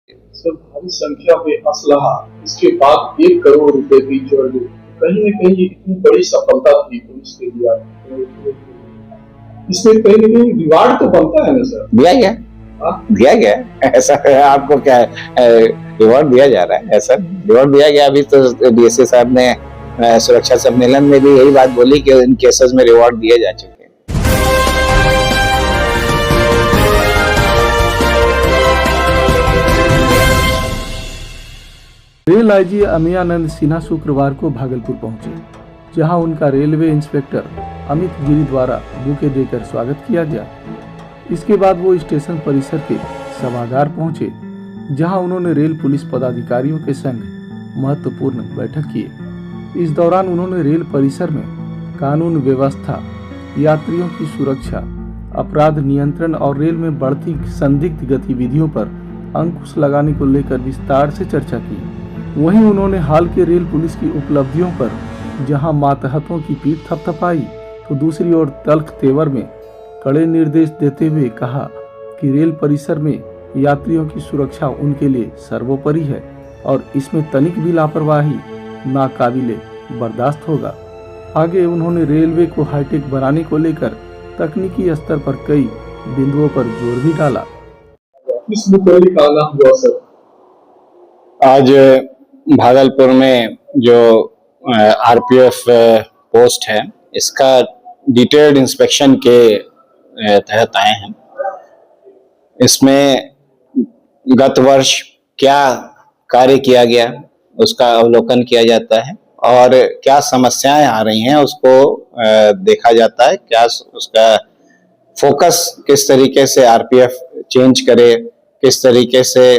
Sir, भारी संख्या में असलहा, इसके बाद 1 करोड़ रुपए की चोरी, कहीं न कहीं ये इतनी बड़ी सफलता थी पुलिस के लिए। इसमें कहीं न कहीं रिवार्ड तो बनता है ना सर? दिया गया, दिया गया ऐसा आपको क्या रिवॉर्ड दिया जा रहा है? ऐसा रिवॉर्ड दिया गया। अभी तो डीएसपी साहब ने सुरक्षा सम्मेलन में भी यही बात बोली कि इन केसेस में रिवॉर्ड दिए जा चुके हैं। रेल आईजी अमियानंद सिन्हा शुक्रवार को भागलपुर पहुंचे, जहां उनका रेलवे इंस्पेक्टर अमित गिरी द्वारा बुके देकर स्वागत किया गया। इसके बाद वो स्टेशन परिसर के सभागार पहुंचे, जहां उन्होंने रेल पुलिस पदाधिकारियों के संग महत्वपूर्ण बैठक की। इस दौरान उन्होंने रेल परिसर में कानून व्यवस्था, यात्रियों की सुरक्षा, अपराध नियंत्रण और रेल में बढ़ती संदिग्ध गतिविधियों पर अंकुश लगाने को लेकर विस्तार से चर्चा की। वहीं उन्होंने हाल के रेल पुलिस की उपलब्धियों पर जहां मातहतों की पीठ थपथपाई, तो दूसरी ओर तल्ख तेवर में कड़े निर्देश देते हुए कहा कि रेल परिसर में यात्रियों की सुरक्षा उनके लिए सर्वोपरि है और इसमें तनिक भी लापरवाही नाकाबिले बर्दाश्त होगा। आगे उन्होंने रेलवे को हाईटेक बनाने को लेकर तकनीकी स्तर पर कई बिंदुओं पर जोर भी डाला। किस मुखबिर का आना हुआ सर? आज भागलपुर में जो आरपीएफ पोस्ट है, इसका डिटेल्ड इंस्पेक्शन के तहत आए हैं। इसमें गत वर्ष क्या कार्य किया गया उसका अवलोकन किया जाता है और क्या समस्याएं आ रही हैं उसको देखा जाता है। क्या उसका फोकस किस तरीके से आरपीएफ चेंज करे, किस तरीके से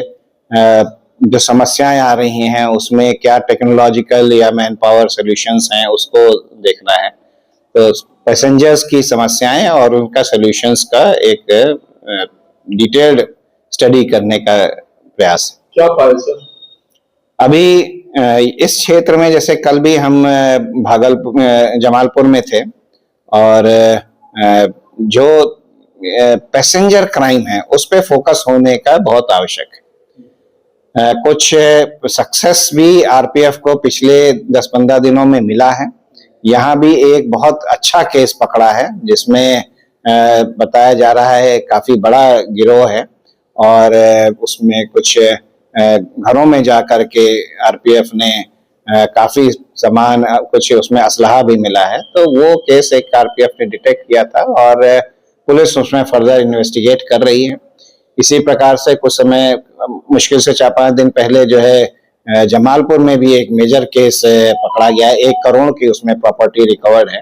जो समस्याएं आ रही हैं उसमें क्या टेक्नोलॉजिकल या मैन पावर सॉल्यूशंस हैं उसको देखना है। तो पैसेंजर्स की समस्याएं और उनका सॉल्यूशंस का एक डिटेल्ड स्टडी करने का प्रयास है। क्या पाए सर? अभी इस क्षेत्र में जैसे कल भी हम भागलपुर जमालपुर में थे और जो पैसेंजर क्राइम है उस पे फोकस होने का बहुत आवश्यक है। कुछ सक्सेस भी आरपीएफ को पिछले 10-15 दिनों में मिला है। यहाँ भी एक बहुत अच्छा केस पकड़ा है जिसमें बताया जा रहा है काफी बड़ा गिरोह है और उसमें कुछ घरों में जाकर के आरपीएफ ने काफी सामान, कुछ उसमें असलहा भी मिला है। तो वो केस एक आरपीएफ ने डिटेक्ट किया था और पुलिस उसमें फर्दर इन्वेस्टिगेट कर रही है। इसी प्रकार से कुछ समय मुश्किल से 4-5 दिन पहले जो है जमालपुर में भी एक मेजर केस पकड़ा गया है। 1 करोड़ की उसमें प्रॉपर्टी रिकवर्ड है।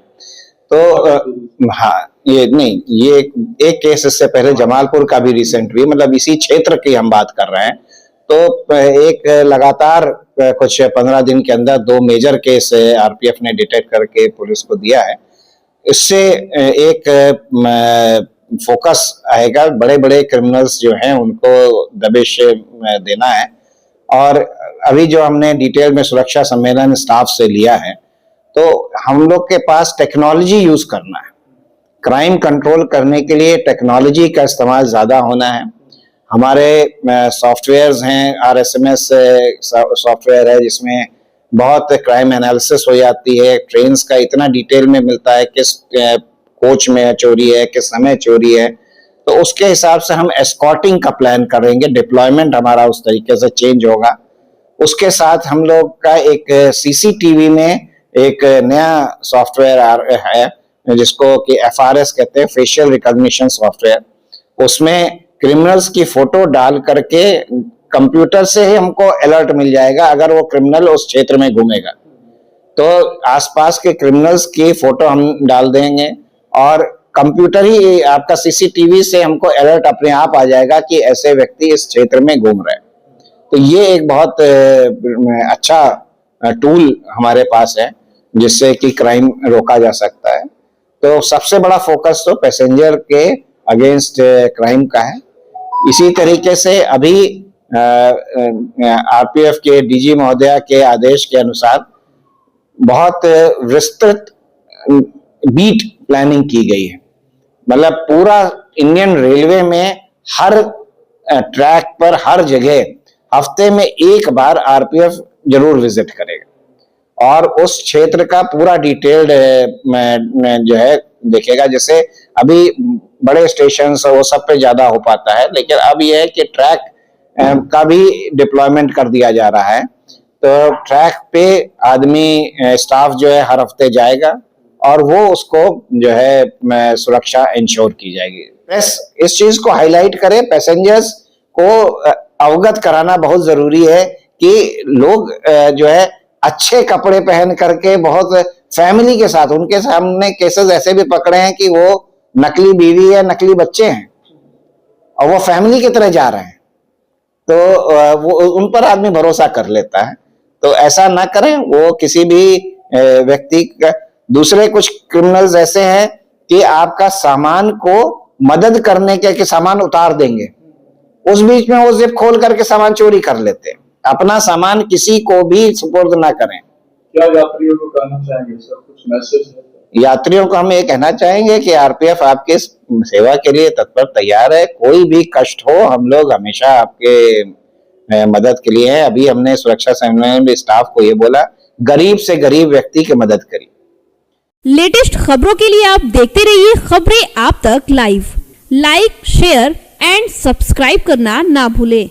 तो हाँ, ये नहीं, ये एक केस इससे पहले जमालपुर का भी रिसेंट भी, मतलब इसी क्षेत्र की हम बात कर रहे हैं। तो एक लगातार कुछ 15 दिन के अंदर 2 मेजर केस आरपीएफ ने डिटेक्ट करके पुलिस को दिया है। इससे एक फोकस आएगा, बड़े बड़े क्रिमिनल्स जो हैं उनको दबिश देना है। और अभी जो हमने डिटेल में सुरक्षा सम्मेलन स्टाफ से लिया है, तो हम लोग के पास टेक्नोलॉजी यूज करना है। क्राइम कंट्रोल करने के लिए टेक्नोलॉजी का इस्तेमाल ज्यादा होना है। हमारे सॉफ्टवेयर्स हैं, आरएसएमएस सॉफ्टवेयर है जिसमें बहुत क्राइम एनालिसिस हो जाती है। ट्रेन्स का इतना डिटेल में मिलता है, किस कोच में चोरी है, किस समय चोरी है। तो उसके हिसाब से हम एस्कॉर्टिंग का प्लान करेंगे, डिप्लॉयमेंट हमारा उस तरीके से चेंज होगा। उसके साथ हम लोग का एक सीसीटीवी में एक नया सॉफ्टवेयर है जिसको कि एफआरएस कहते हैं, फेशियल रिकॉग्निशन सॉफ्टवेयर। उसमें क्रिमिनल्स की फोटो डाल करके कंप्यूटर से ही हमको अलर्ट मिल जाएगा अगर वो क्रिमिनल उस क्षेत्र में घूमेगा। तो आसपास के क्रिमिनल्स की फोटो हम डाल देंगे और कंप्यूटर ही आपका सीसीटीवी से हमको अलर्ट अपने आप आ जाएगा कि ऐसे व्यक्ति इस क्षेत्र में घूम रहे हैं। तो ये एक बहुत अच्छा टूल हमारे पास है जिससे कि क्राइम रोका जा सकता है। तो सबसे बड़ा फोकस तो पैसेंजर के अगेंस्ट क्राइम का है। इसी तरीके से अभी आरपीएफ के डीजी महोदया के आदेश के अनुसार बहुत विस्तृत बीट प्लानिंग की गई है। मतलब पूरा इंडियन रेलवे में हर ट्रैक पर हर जगह हफ्ते में एक बार आरपीएफ जरूर विजिट करेगा और उस क्षेत्र का पूरा डिटेल्ड जो है देखेगा। जैसे अभी बड़े स्टेशन वो सब पे ज्यादा हो पाता है, लेकिन अब यह है कि ट्रैक का भी डिप्लॉयमेंट कर दिया जा रहा है। तो ट्रैक पे आदमी स्टाफ जो है हर हफ्ते जाएगा और वो उसको जो है सुरक्षा इंश्योर की जाएगी। प्रेस इस चीज को हाईलाइट करे, पैसेंजर्स को अवगत कराना बहुत जरूरी है कि लोग जो है अच्छे कपड़े पहन करके बहुत फैमिली के साथ, उनके सामने केसेस ऐसे भी पकड़े हैं कि वो नकली बीवी है, नकली बच्चे हैं और वो फैमिली की तरह जा रहे हैं, तो वो उन पर आदमी भरोसा कर लेता है। तो ऐसा ना करें। वो किसी भी व्यक्ति का, दूसरे कुछ क्रिमिनल्स ऐसे हैं कि आपका सामान को मदद करने के सामान उतार देंगे, उस बीच में वो जिप खोल करके सामान चोरी कर लेते हैं। अपना सामान किसी को भी सुपुर्द ना करें। क्या यात्रियों को कहना चाहेंगे सर, कुछ मैसेज है? यात्रियों को हम ये कहना चाहेंगे कि आरपीएफ आपके सेवा के लिए तत्पर तैयार है। कोई भी कष्ट हो, हम लोग हमेशा आपके मदद के लिए हैं। अभी हमने सुरक्षा सम्मेलन में स्टाफ को ये बोला, गरीब से गरीब व्यक्ति की मदद करिए। लेटेस्ट खबरों के लिए आप देखते रहिए खबरें आप तक live. Like, share and subscribe करना ना भूलें।